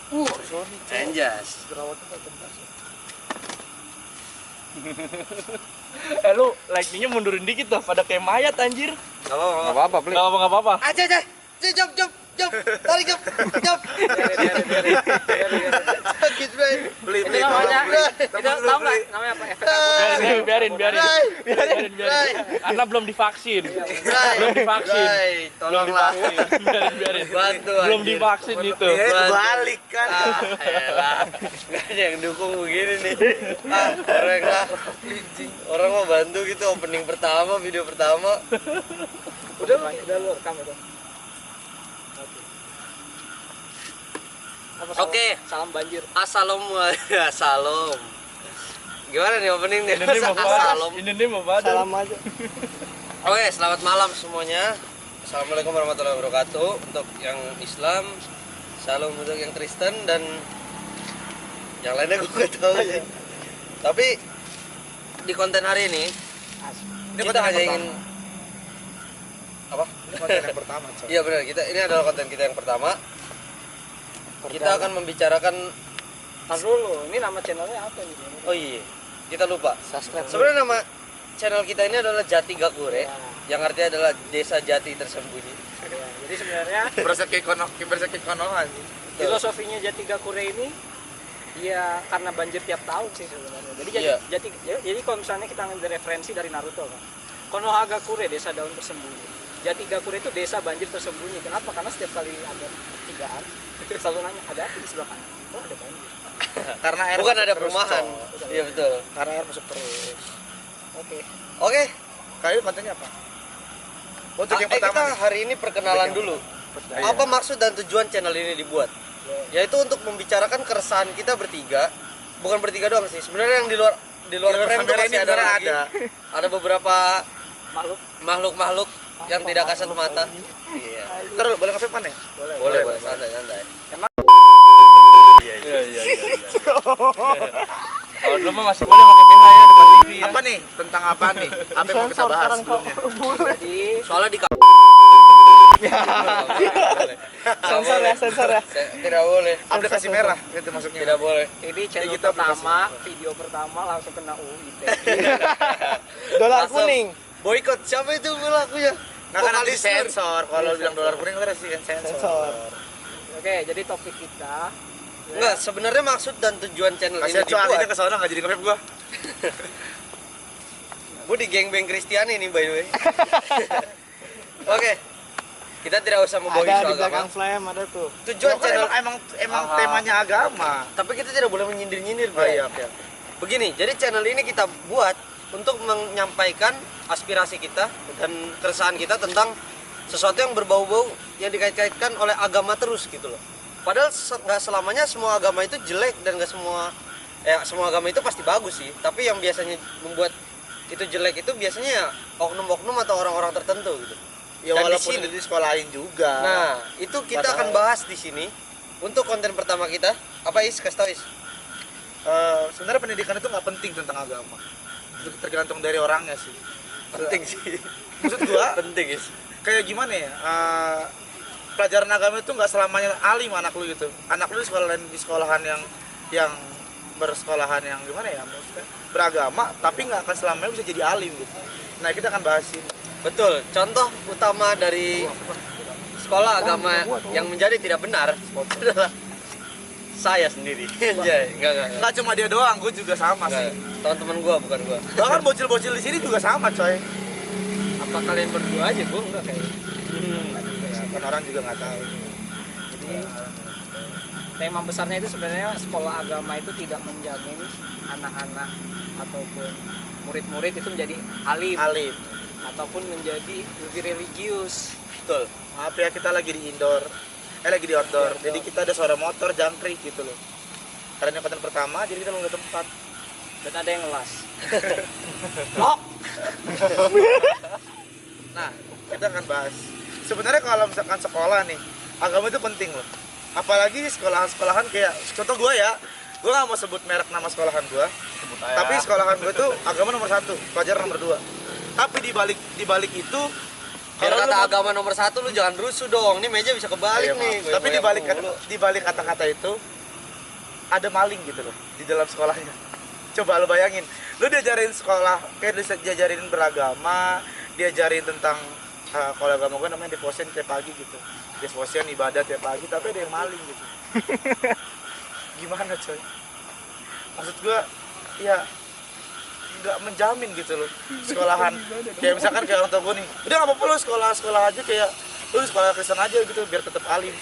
Anjas. Lu lightning-nya mundurin dikit dah, pada kayak mayat anjir. Enggak apa-apa, Pli. Enggak apa-apa. Aja. Jump. Tarik jump. Sakit, Bray. Itu namanya, itu tahu nggak namanya apa? Biarin. Karena belum divaksin. Tolonglah. Biarin. Bantu. Belum divaksin itu. Balik kan. Elah. Enggak ada yang dukung begini nih. Orang lah. Orang mau bantu gitu opening pertama, video pertama. Udah lu rekam itu. Oke. Salam banjir. Salam. Gimana nih opening nih? Ini mau pada. Salam aja. Oke, selamat malam semuanya. Assalamualaikum warahmatullahi wabarakatuh. Untuk yang Islam, salam untuk yang Kristen dan yang lainnya gue nggak tahu ya. Tapi di konten hari ini kita hanya ingin apa? Konten yang pertama. Iya benar. Ini adalah konten kita yang pertama. Kita akan membicarakan. Tar dulu, ini nama channelnya apa nih? Oh iya, kita lupa. Subscribe. Sebenarnya nama channel kita ini adalah Jati Gakure, yang artinya adalah Desa Jati Tersembunyi. Ya, jadi sebenarnya Berseki konoha sih. filosofinya Jati Gakure ini ya karena banjir tiap tahun sih sebenarnya. Jadi jadi kalau misalnya kita ngambil referensi dari Naruto kan. Konohagakure, desa daun tersembunyi. Jati Gakure itu desa banjir tersembunyi. Kenapa? Karena setiap kali ada pertigaan selalu nanya ada apa di sebelah kanan. Oh ada banjir. Karena air Bukan masuk ada terus, perumahan. Cok. Iya betul. Karena air masuk terus. Oke. Kalian kontennya apa? Untuk yang pertama kita nih. hari ini perkenalan dulu. Apa maksud dan tujuan channel ini dibuat? Yaitu untuk membicarakan keresahan kita bertiga. Bukan bertiga doang sih. Sebenarnya yang di luar frame itu kamera masih ini ada sebenarnya lagi. Ada beberapa makhluk yang tidak kasat mata. Iya. Terus boleh nge-vape mana ya? Boleh, santai. Iya. Kalau dulu mah masih boleh pakai BH ya depan TV ya. Apa nih? Tentang apa nih? Apa yang mau kita bahas sebelumnya? Jadi Soalnya di sensor ya. tidak boleh. Aplikasi merah itu masuknya. Tidak boleh. Ini channel kita pertama, video pertama langsung kena UIT. Dolar kuning. Boykot siapa itu pelakunya? Nah kan nanti sensor. Kalau bilang dolar kuning kan harus sensor. Oke, jadi topik kita Enggak, sebenarnya maksud dan tujuan channel ini Kasih cuan aja dibuat. ke sana enggak jadi nge-vape gua. Gue di geng-beng Kristiani nih by the way. Oke. Kita tidak usah membawa isu agama. flame ada tuh. Tujuan channel emang temanya agama. tapi kita tidak boleh menyindir-nyindir, Oh Bro. iya, oke. Begini, jadi channel ini kita buat untuk menyampaikan aspirasi kita dan keresahan kita tentang sesuatu yang berbau-bau yang dikait-kaitkan oleh agama terus gitu loh. Padahal nggak selamanya semua agama itu jelek dan nggak semua agama itu pasti bagus sih. Tapi yang biasanya membuat itu jelek itu biasanya ya oknum-oknum atau orang-orang tertentu gitu. Ya Dan walaupun di sini- itu di sekolahin juga. Nah, itu kita akan bahas di sini untuk konten pertama kita. Apa Kasih tau Is. Sebenarnya pendidikan itu nggak penting tentang agama. Itu tergantung dari orangnya sih. Penting sih. Maksud gua Penting Is. kayak gimana ya? Pelajaran agama itu nggak selamanya alim anak lu gitu. Anak lu di sekolahan yang bersekolahan yang gimana ya? Maksudnya beragama, tapi nggak akan selamanya bisa jadi alim gitu. Nah kita akan bahas ini. Betul. Contoh utama dari sekolah agama yang menjadi tidak benar adalah saya sendiri. Anjay, enggak. Nggak cuma dia doang, gue juga sama sih. Teman-teman gua bukan gua. Bahkan bocil-bocil di sini juga sama coy. Apa kalian berdua aja? Gue enggak kayaknya. Kan orang juga nggak tahu. Jadi tema besarnya itu sebenarnya sekolah agama itu tidak menjamin anak-anak ataupun murid-murid itu menjadi alim Alim. ataupun menjadi lebih religius. Betul. Maaf ya kita lagi di indoor. Lagi di outdoor. Jadi kita ada suara motor jangkrik gitu loh. Karena ini konten pertama, jadi kita nggak tempat. Dan ada yang ngelas. Lock. Nah, kita akan bahas. Sebenarnya kalau misalkan sekolah nih, agama itu penting loh. Apalagi sekolahan-sekolahan kayak contoh gue ya, gue nggak mau sebut merek nama sekolahan gue. Tapi sekolahan gue tuh agama nomor 1, pelajaran nomor 2. Tapi di balik itu Biar kalau kata lu- agama nomor 1 lu jangan rusuh dong. Ini meja bisa kebalik Iya, nih. maaf. Tapi di balik kata-kata itu ada maling gitu loh di dalam sekolahnya. Coba lo bayangin, lo diajarin sekolah kayak diajarin beragama, diajarin tentang kalau agama gue namanya devotion tiap pagi gitu, devotion ibadah tiap pagi, tapi ada yang maling gitu. Gimana coy? Maksud gue ya nggak menjamin gitu loh sekolahan. Kayak misalkan kayak orang tua gue nih, udah nggak apa-apa lo sekolah aja kayak lu sekolah Kristen aja gitu biar tetap alim.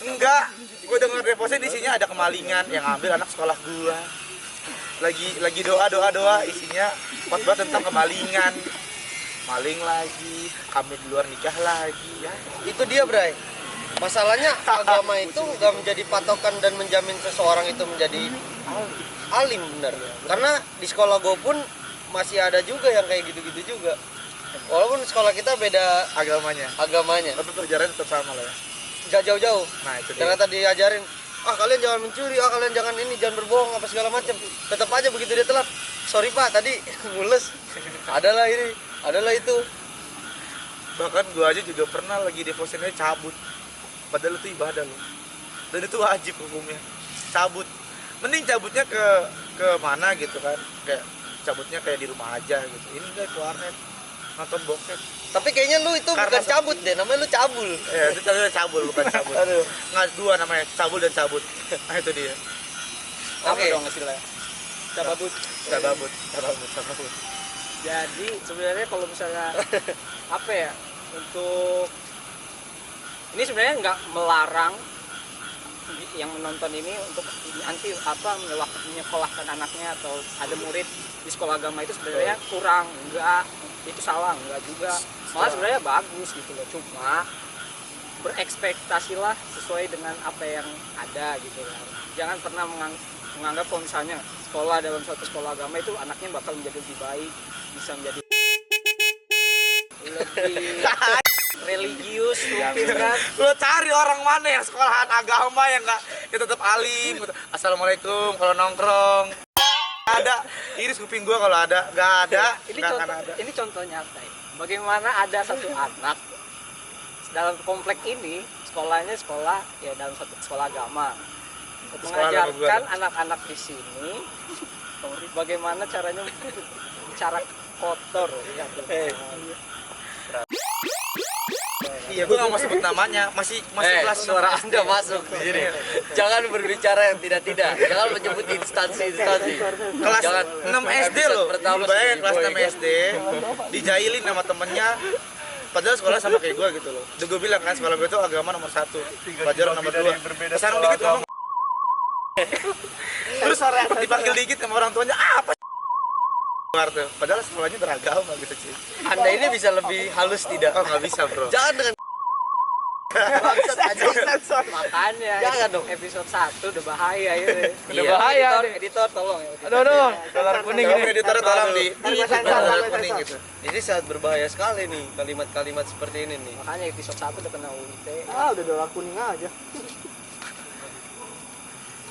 Enggak, gue denger deposit isinya ada kemalingan yang ambil anak sekolah gua. Lagi doa isinya khotbah tentang kemalingan. Maling lagi, kami di luar nikah lagi ya. Itu dia, Bray. Masalahnya agama itu nggak menjadi patokan dan menjamin seseorang itu menjadi alim benar. Karena di sekolah gue pun masih ada juga yang kayak gitu-gitu juga. Walaupun sekolah kita beda agamanya. Tapi pelajaran tetap sama lah ya. Gak jauh-jauh. Nah, itu dia. Ternyata diajarin, kalian jangan mencuri, kalian jangan ini, jangan berbohong apa segala macam. Tetap aja begitu dia telat. Sorry Pak, tadi mules. Adalah ini, adalah itu. Bahkan gua aja juga pernah lagi devotionnya cabut. Padahal itu ibadah loh. Dan itu wajib hukumnya. Cabut. Mending cabutnya ke mana gitu kan. Kayak cabutnya kayak di rumah aja gitu. Ini enggak ke warnet. Nonton bokep. Tapi kayaknya lu itu Karena bukan cabut deh, namanya lu cabul. Ya, itu namanya cabul, bukan cabut. Aduh. Nggak, dua namanya, cabul dan cabut. Nah, itu dia. Apa Oke. dong istilahnya? Cababut. Cabut. Jadi sebenarnya kalau misalnya apa ya, untuk ini sebenarnya nggak melarang yang menonton ini untuk nanti menyekolahkan anaknya atau ada murid di sekolah agama itu sebenarnya kurang, enggak, itu salah, enggak juga, malah sebenarnya bagus gitu loh. Cuma berekspektasilah sesuai dengan apa yang ada gitu loh. Jangan pernah menganggap kalau misalnya sekolah dalam suatu sekolah agama itu anaknya bakal menjadi lebih baik, bisa menjadi lebih religius mungkin kan. Lo cari orang mana yang sekolahan agama yang nggak, ya tetap alim. Assalamualaikum kalau nongkrong. Ada, iris kuping gua kalau ada, nggak ada. Ini contoh nyata ya. Bagaimana ada satu anak dalam komplek ini, sekolahnya sekolah ya dalam satu sekolah agama, mengajarkan anak-anak di sini bagaimana caranya cara kotor ya. Iya, gua nggak mau sebut namanya, masih kelas Suara Anda masuk di sini. Jangan berbicara yang tidak-tidak. Jangan menyebut instansi-instansi. kelas Jangan 6 SD loh. Pertama Bayangin kelas 6 SD dijailin sama temennya. Padahal sekolah sama kayak gua gitu loh. Udah gua bilang kan sekolah gua itu agama nomor 1, pelajaran nomor 2. Kesana dikit ngomong. Terus dipanggil dikit sama orang tuanya, apa tuh? Padahal sekolahnya beragama gitu cuy. Anda ini bisa lebih halus tidak? Oh nggak bisa bro. Jangan dengan bangsat aja. Makanya Jangan dong. episode 1 udah bahaya itu. Udah bahaya. Editor tolong ya. Aduh, dolar kuning Kalau ini. editor tolong di dolar kuning gitu. Ini sangat berbahaya sekali nih kalimat-kalimat seperti ini nih. Makanya episode 1 udah kena UIT. Udah dolar kuning aja.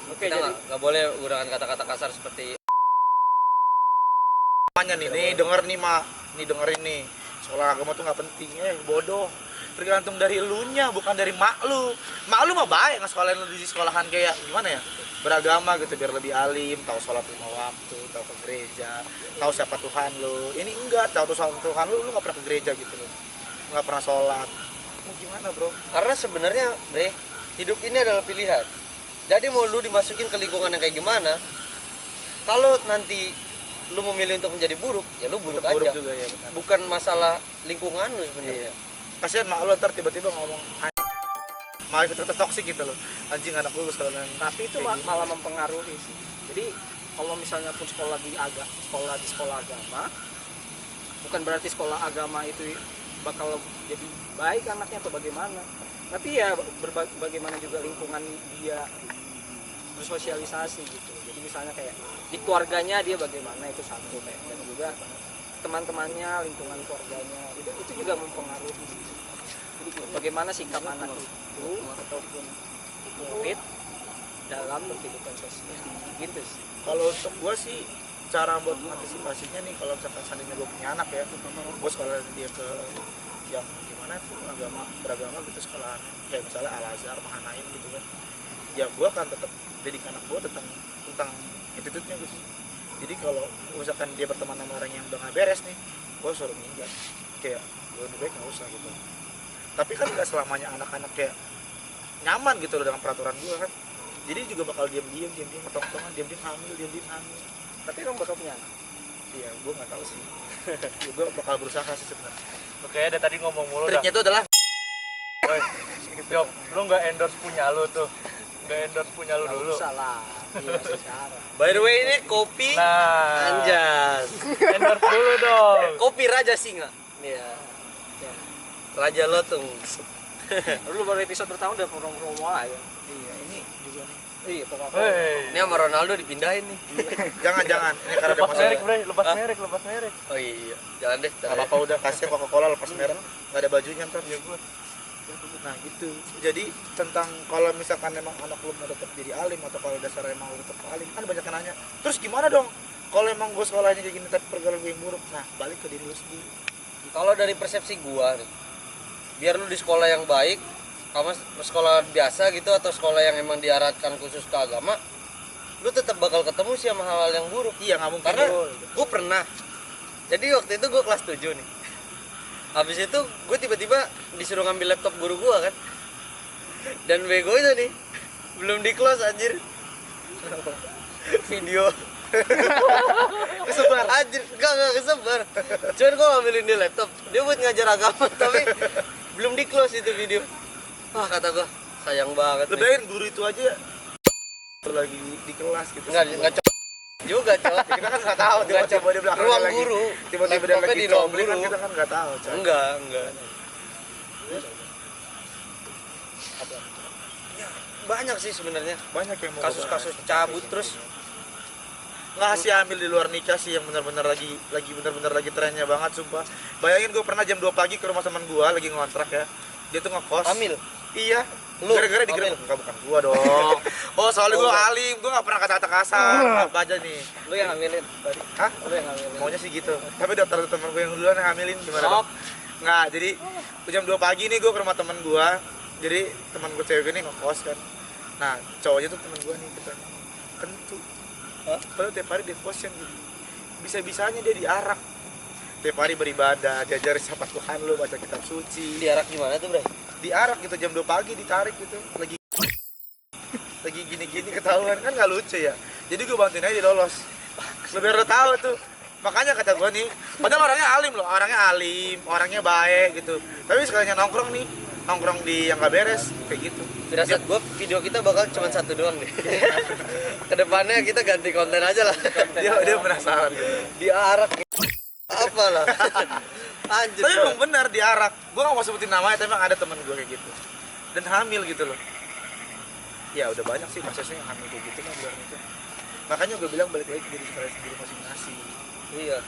Oke, Kita jadi nggak boleh menggunakan kata-kata kasar seperti Namanya nih denger nih mak, nih dengerin nih. Sekolah agama tuh nggak penting, bodoh. Tergantung dari elunya, bukan dari mak lu. Mak lu mah baik nge-sekolahin lu di sekolahan kayak gimana ya? Beragama gitu biar lebih alim, tahu sholat 5 waktu, tahu ke gereja, tahu siapa Tuhan lu. Ini enggak, tahu Tuhan lu nggak pernah ke gereja gitu loh. Nggak pernah sholat. Mau gimana, bro? karena sebenarnya Bre, hidup ini adalah pilihan. Jadi mau lu dimasukin ke lingkungan yang kayak gimana, kalau nanti lu memilih untuk menjadi buruk, ya lu buruk Buruk aja. juga ya, benar. Bukan masalah lingkungan lu sebenarnya. Kasihan mak lu ntar tiba-tiba ngomong malah itu toksik gitu loh. Anjing anak lu sekolahan. tapi itu malah mempengaruhi sih. Jadi kalau misalnya pun sekolah di sekolah agama, bukan berarti sekolah agama itu bakal jadi baik anaknya atau bagaimana. Tapi ya bagaimana juga lingkungan dia bersosialisasi gitu. Jadi misalnya kayak di keluarganya dia bagaimana itu satu, kayak, dan juga teman-temannya, lingkungan keluarganya itu juga mempengaruhi. Jadi bagaimana sikap anak itu ataupun murid dalam kehidupan sosial gitu sih. Kalau untuk gue sih cara buat mengantisipasinya nih, kalau misalkan seandainya gue punya anak ya, gue sekolah dia ke yang gimana mana tuh agama beragama gitu sekolahannya, kayak misalnya Al Azhar, Mahanaim gitu kan, ya gue akan tetap didik anak gue tentang attitude-nya gitu. Jadi kalau misalkan dia berteman sama orang yang udah nggak beres nih, gue suruh minggat, kayak gue lebih baik nggak usah gitu. Tapi kan nggak selamanya anak-anak kayak nyaman gitu loh dengan peraturan gue kan, jadi juga bakal diam-diam ketong-ketongan, diam-diam hamil. Tapi kamu bakal punya anak? Iya, gue nggak tahu sih. Gue bakal berusaha sih sebenarnya. Oke, ada tadi ngomong mulu dah. Triknya itu adalah Woi, Job, lu nggak endorse punya lu tuh. Nggak endorse punya lu dulu. Salah. Iya, secara. By the way ini kopi Nah, Anjas. endorse dulu dong. Kopi Raja Singa. Iya. Ya. Raja Lotung. Lu baru episode pertama udah promo aja. iya ini juga nih. Iya, pokoknya. Hei, Ini sama Ronaldo dipindahin nih. Jangan ini karena lepas merek, Bre, lepas Hah? merek. Oh iya, jangan deh. nggak apa-apa udah kasih Coca-Cola lepas merek, nggak ada bajunya ntar. Ya gua. Nah gitu. Jadi tentang kalau misalkan emang anak lu mau tetap jadi alim atau kalau dasar emang lu tetap alim, kan banyak yang nanya. Terus gimana dong? Kalau emang gue sekolahnya kayak gini tapi pergaulan gue yang buruk, nah balik ke diri lu sendiri. Kalau dari persepsi gua nih, biar lu di sekolah yang baik, sama sekolah biasa gitu atau sekolah yang emang diarahkan khusus ke agama, lu tetap bakal ketemu sih sama hal-hal yang buruk. Iya nggak mungkin. Karena gue pernah, jadi waktu itu gue kelas 7 nih. Habis itu gue tiba-tiba disuruh ngambil laptop guru gue kan. Dan begonya nih, belum di close anjir. Video kesebar. anjir, enggak kesebar. Cuman gue ngambilin di laptop, dia buat ngajar agama tapi belum di close itu video. Wah kata gue, sayang banget. Lebih baik guru itu aja lagi di kelas gitu. Enggak juga cowok. Kita kan nggak tahu tiba-tiba di belakang Ruang lagi, guru. tiba-tiba dia Laptopnya lagi di ruang combling kan guru. kita kan nggak tahu. Coy. Enggak. Banyak sih sebenarnya Banyak yang mau kasus-kasus cabut terus nggak sih ambil di luar nikah sih yang benar-benar lagi benar-benar lagi trennya banget sumpah. Bayangin gue pernah jam 2 pagi ke rumah teman gue lagi ngontrak ya, dia tuh ngekos. hamil. Iya. Lu Gara-gara digerebek. Bukan gua dong. Oh soalnya gue alim, gue nggak pernah kata-kata kasar. Apa aja nih? Lu yang ngambilin tadi. Hah? Lu yang ngambilin. Maunya sih gitu. Tapi daftar teman gue yang duluan yang hamilin gimana dong? Nggak, jadi jam 2 pagi nih gue ke rumah teman gue. Jadi teman gue cewek ini ngekos kan. Nah cowoknya tuh teman gue nih kita kentu. Padahal tiap hari dia kosan gitu. Bisa-bisanya dia diarak. Tiap hari beribadah, diajarin siapa Tuhan lu, baca kitab suci. Diarak gimana tuh, Bray? Diarak gitu jam 2 pagi ditarik gitu. Lagi gini-gini ketahuan kan nggak lucu ya. Jadi gue bantuin aja dia lolos. Biar lo tahu tuh. Makanya kata gue nih, padahal orangnya alim loh, orangnya baik gitu. Tapi sekalinya nongkrong di yang nggak beres kayak gitu. Firasat gue video kita bakal cuma satu doang deh. Kedepannya kita ganti konten aja lah. Dia penasaran gitu. Diarak apalah. Anjir. Tapi emang benar diarak. Gue nggak mau sebutin namanya, tapi emang ada teman gue kayak gitu. Dan hamil gitu loh. Ya udah banyak sih kasusnya yang hamil kayak gitu lah luar nikah. Makanya gue bilang balik lagi ke diri kalian sendiri masing-masing. Iya.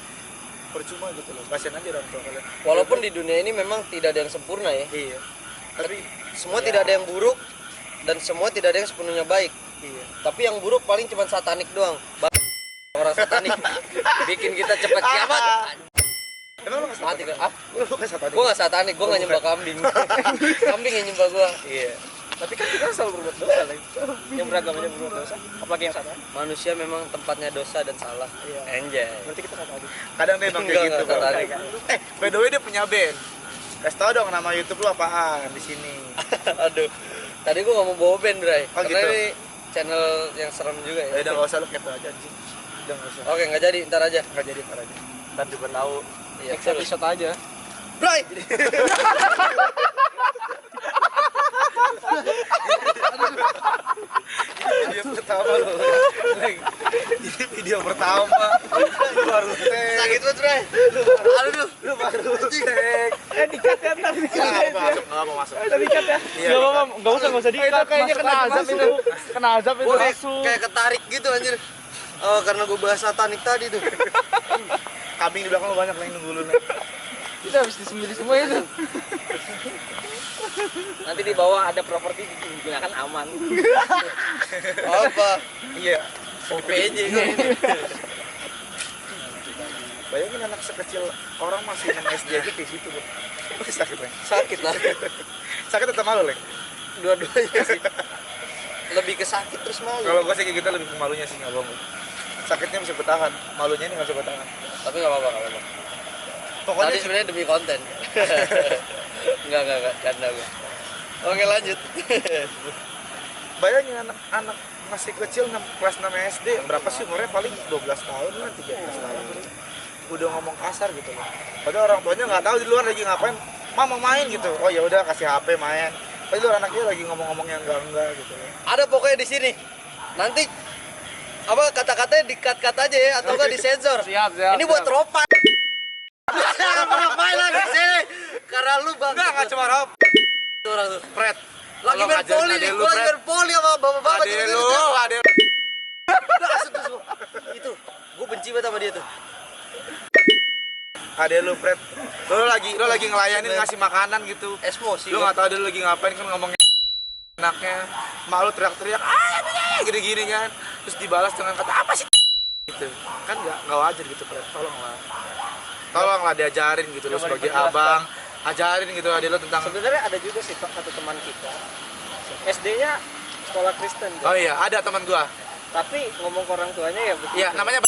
Percuma gitu loh. Kasian aja orang tua kalian. Walaupun di dunia ini memang tidak ada yang sempurna ya. Iya. Tapi Semua tidak ada yang buruk dan semua tidak ada yang sepenuhnya baik. iya. Tapi yang buruk paling cuma satanik doang. Orang satanik bikin kita cepat kiamat. Emang lu nggak Mati kan? Ah, Lu kan satanik. gua nggak satanik, gua nggak nyembah kambing. Kambing yang nyembah gua. Iya. Tapi kan kita selalu berbuat dosa lagi. Yang beragamanya berbuat dosa. Apalagi yang salah. Manusia memang tempatnya dosa dan salah. Iya. Enjoy. Berarti kita salah tadi. Kadang dia emang kayak Enggak, gitu. enggak, Bang. satanik. By the way dia punya band. Kasih tau dong nama YouTube lu apaan di sini. Aduh. Tadi gua nggak mau bawa band, Bray. Oh, Karena gitu? ini channel yang serem juga Ya ya. udah enggak usah lu kepo aja anjing. Udah enggak usah. Oke, nggak jadi, ntar aja. Enggak jadi ntar aja. Ntar juga tahu. Iya, Next episode aja. Bray. Video pertama lu. Ini video pertama. Lu baru tag. Sakit banget, Bray. Aduh. Lu baru tag. Dikat ya ntar Enggak mau masuk. Dikat ya. Iya. Gak apa-apa, gak usah dikat. kayaknya Masuk kena aja, azab masuk. itu. Kena azab itu Gua langsung. kayak ketarik gitu anjir. Oh, karena gue bahas satanik tadi tuh. Kambing di belakang lu banyak yang nunggu lu nih. Kita habis disembelih semua itu. Nanti di bawah ada properti digunakan aman. Apa? Iya. OPJ Iya. kan. Bayangin anak sekecil orang masih 6 SD aja kayak gitu, Bro. Sakit, Leng. Sakit lah. Sakit atau malu, Leng? Dua-duanya sih. Lebih ke sakit terus malu. Kalau gue sih kayak gitu lebih ke malunya sih, nggak bohong. Sakitnya bisa bertahan, malunya ini nggak bisa bertahan. Tapi nggak apa-apa, nggak apa-apa. Pokoknya Tadi sebenarnya demi konten. Enggak, canda gue. Oke, lanjut. bayangin anak-anak masih kecil kelas 6 SD, berapa sih umurnya, paling 12 tahun lah, 13 tahun udah ngomong kasar gitu loh. Padahal orang tuanya nggak tahu di luar lagi ngapain, mau main gitu. Oh ya udah kasih HP main. Padahal anaknya lagi ngomong-ngomong yang enggak gitu loh. Ada pokoknya di sini. Nanti apa kata-katanya di-cut aja ya atau enggak disensor. Siap. Ini buat ropan. Ngapain lagi sini? Karena lu bang. Enggak cuma Rob. Orang tuh. Fred. Lagi main poli nih, gua lagi main poli sama bapak-bapak Ade gitu. lu, ade. Udah asik tuh semua. Itu, gua benci banget sama dia tuh. Ade lu, Fred. Lo lagi ngelayanin ngasih makanan gitu. Emosi. Lu nggak tahu dia lu lagi ngapain kan ngomongnya anaknya. Mak lu teriak-teriak, gini-gini kan. Terus dibalas dengan kata apa sih? Gitu. Kan nggak wajar gitu, Fred. Tolonglah diajarin gitu lo sebagai abang. Ajarin gitu adek lo tentang. Sebenarnya ada juga sih satu teman kita SD-nya sekolah Kristen. Oh iya, ada teman gua. Tapi ngomong ke orang tuanya ya begitu. Iya, namanya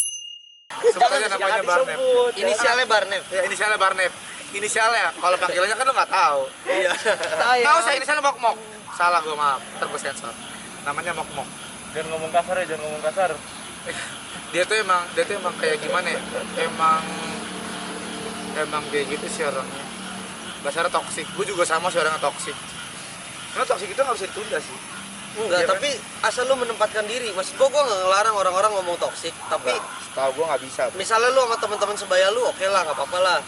sebetulnya namanya Barnep. disebut. Inisialnya Barnep. Ya, inisialnya Barnep. Inisialnya, kalau panggilannya kan lo nggak tahu. Iya. Tahu saya inisialnya Mok-Mok. Salah gua, maaf. Ntar gua sensor. Namanya Mok-Mok. Jangan ngomong kasar ya, jangan ngomong kasar. Dia tuh emang kayak gimana ya? Emang kayak gitu sih orangnya. Dasarnya toksik. Gue juga sama sih orangnya toksik. Karena toksik itu nggak bisa ditunda sih. Enggak, Iya, tapi asal lu menempatkan diri. Maksud gua nggak ngelarang orang-orang ngomong toksik, tapi Tahu gue nggak bisa. misalnya lu sama teman-teman sebaya lu, oke lah, nggak apa-apa lah.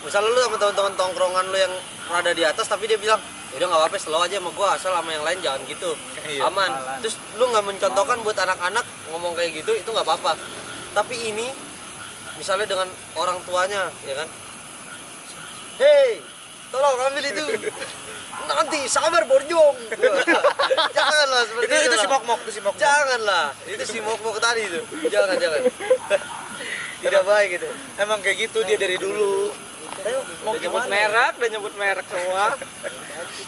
Misalnya lu sama teman-teman tongkrongan lu yang rada di atas, tapi dia bilang, udah nggak apa-apa, slow aja sama gua, asal sama yang lain jangan gitu, Iya, aman. Terus lu nggak mencontohkan buat anak-anak ngomong kayak gitu, itu nggak apa-apa. Tapi ini, misalnya dengan orang tuanya, ya kan, hei, tolong ambil itu. Nanti sabar Borjong. Janganlah seperti Itu lah. si Mok-Mok, itu si Mok-Mok. Janganlah, itu si mok-mok tadi itu. Jangan. Tidak baik gitu. Emang kayak gitu dia dari dulu. Mau Udah nyebut gimana? merek semua.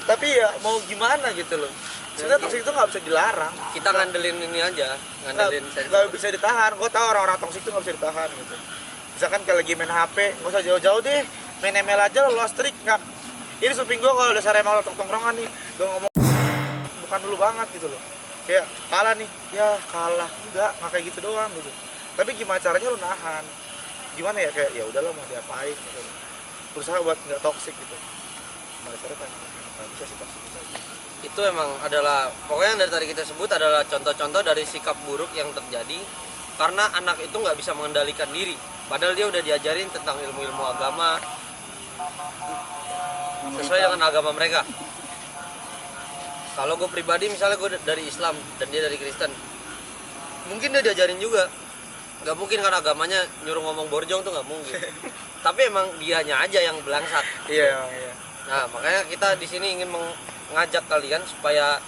Tapi ya mau gimana gitu loh. Sebenarnya toksik itu nggak bisa dilarang. Kita ngandelin ini aja, ngandelin sensor. Nggak bisa ditahan. Gue tahu orang-orang toksik itu nggak bisa ditahan gitu. Misalkan kalau lagi main HP, nggak usah jauh-jauh deh. Main ML aja lo strik nggak. Ini suping gue kalau udah sare mau tongkrongan nih, gue ngomong bukan dulu banget gitu loh. Kayak kalah nih, ya kalah nggak kayak gitu doang gitu. Tapi gimana caranya lo nahan? Gimana ya kayak ya udahlah mau diapain gitu. Berusaha buat nggak toksik gitu. Gimana caranya kan? Nggak bisa sih toksik itu. Itu emang adalah pokoknya yang dari tadi kita sebut adalah contoh-contoh dari sikap buruk yang terjadi karena anak itu nggak bisa mengendalikan diri. Padahal dia udah diajarin tentang ilmu-ilmu agama sesuai dengan agama mereka. Kalau gue pribadi misalnya gue dari Islam dan dia dari Kristen, mungkin dia diajarin juga. Nggak mungkin kan agamanya nyuruh ngomong borjong tuh nggak mungkin. Tapi emang dianya aja yang belangsat. Iya. Nah makanya kita di sini ingin mengajak kalian supaya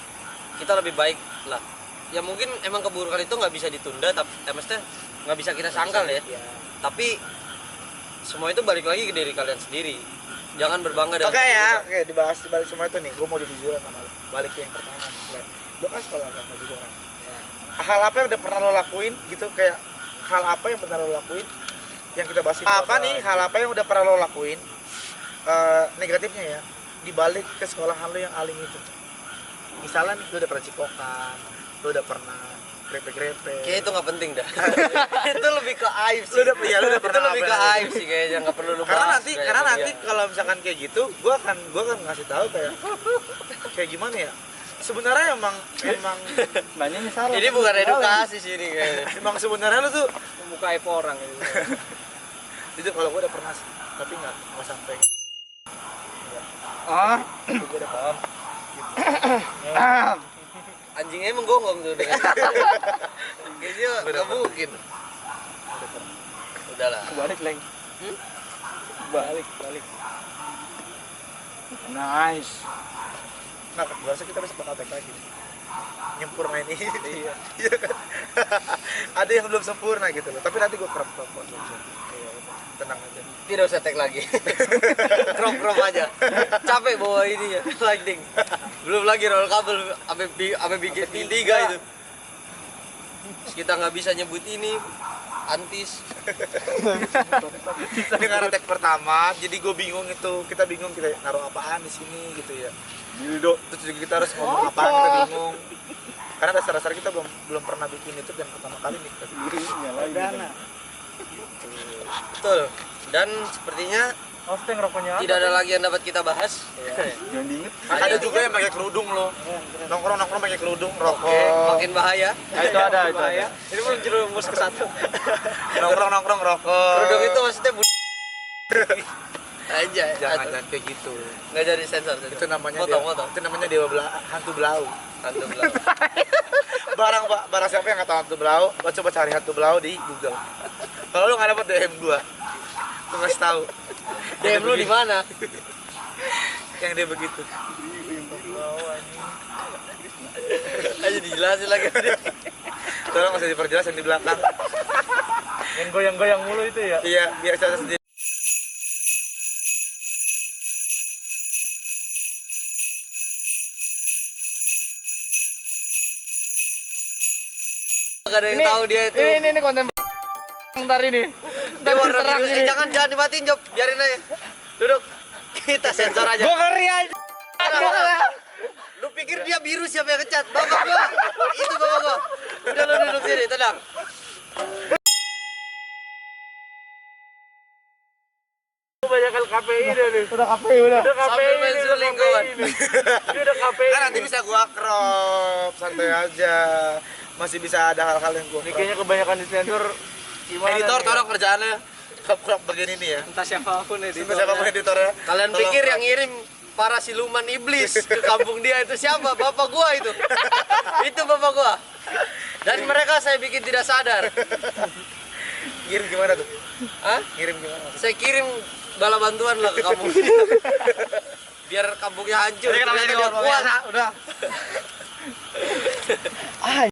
kita lebih baik lah. Ya mungkin emang keburukan itu nggak bisa ditunda, tapi maksudnya nggak bisa kita sangkal ya. Tapi semua itu balik lagi ke diri kalian sendiri. Jangan berbangga dengan Oke ya, keburukan. oke dibahas dibalik semua itu nih, gue mau jujuran sama lo. Balik ke yang pertama nih, lo kan sekolah agama juga kan. Hal apa yang udah pernah lo lakuin gitu, kayak hal apa yang pernah lo lakuin yang kita bahas ini. Apa nih hal apa yang udah pernah lo lakuin negatifnya ya dibalik ke sekolahan lo yang alim itu. Misalnya nih lo udah pernah cipokan, lo udah pernah grepe-grepe. Kayak itu nggak penting dah. Itu lebih ke aib sih. Lu udah pernah itu lebih ke apa? aib sih kayaknya nggak perlu lu Karena bahas. nanti kalau misalkan kayak gitu, gua akan ngasih tahu kayak gimana ya. Sebenarnya emang Banyak salah. Ini bukan edukasi sih ini kayaknya. emang sebenarnya lu tuh Membuka aib orang gitu. itu kalau gua udah pernah sih, tapi nggak sampai. Ah. Itu gua udah paham. Anjingnya emang gonggong tuh. Kayaknya nggak mungkin. Udahlah. Balik leng. Balik. Nice. Nah, gua rasa kita bisa praktek lagi. Nyempurna ini. Iya. Ada yang belum sempurna gitu loh. Tapi nanti gua kerap. tenang aja. Tidak usah tag lagi. Crop aja. Capek bawa ini ya, lightning. Belum lagi roll kabel sampai bikin tiga itu. Terus kita nggak bisa nyebut ini antis. Ini karena tag pertama, jadi gue bingung itu. Kita bingung kita naruh apaan di sini gitu ya. Terus juga kita harus ngomong apaan, kita bingung. Karena dasar-dasar kita belum pernah bikin itu dan pertama kali nih kita bikin. Betul. Dan sepertinya Hosting rokoknya tidak ada lagi yang dapat kita bahas. Jangan diinget. Ada juga yang pakai kerudung loh. Nongkrong pakai kerudung, rokok. Makin bahaya. Itu ada, itu Bahaya. ada. Ini belum jerumus ke satu. Nongkrong rokok. Produk itu maksudnya aja. Jangan kayak gitu. Nggak jadi sensor. Itu namanya Potong. itu namanya dewa hantu belau. Hantu belakang. Barang siapa yang nggak tahu hantu belau, lo coba cari hantu belau di Google. Kalau lu nggak dapet DM gua, lu ngasih tahu. DM lu di mana? Yang dia begitu. Aja dijelasin lagi. Tolong nggak usah diperjelas yang di belakang. Yang goyang-goyang mulu itu ya. Iya, biar saya sendiri. Gak ada yang tahu dia itu. Ini konten ntar ini. Dia warna biru. Jangan dimatiin, Job. Biarin aja. Duduk. Kita sensor aja. Gua ngeri aja. Lu pikir dia biru siapa yang ngecat? Bapak gua. Itu bapak gua. Udah lu duduk sini, tenang. Kebanyakan KPI deh nih. Udah KPI udah. Sambil main suling kawan. Ini udah KPI. Kan nanti bisa gua crop, santai aja. Masih bisa ada hal-hal yang gua Ini crop. kayaknya kebanyakan di sensor. Gimana? Editor nih? tolong kerjaannya crop bagian ini ya. Entah siapapun Siapa siapapun editornya. Kalian Tolong pikir crop. yang ngirim para siluman iblis ke kampung dia itu siapa? Bapak gua itu. Itu bapak gua. Dan mereka saya bikin tidak sadar. Ngirim gimana tuh? Hah? Ngirim gimana? Saya kirim bala bantuan lah ke kampung dia. Biar kampungnya hancur. Ternyata dia puas. Udah.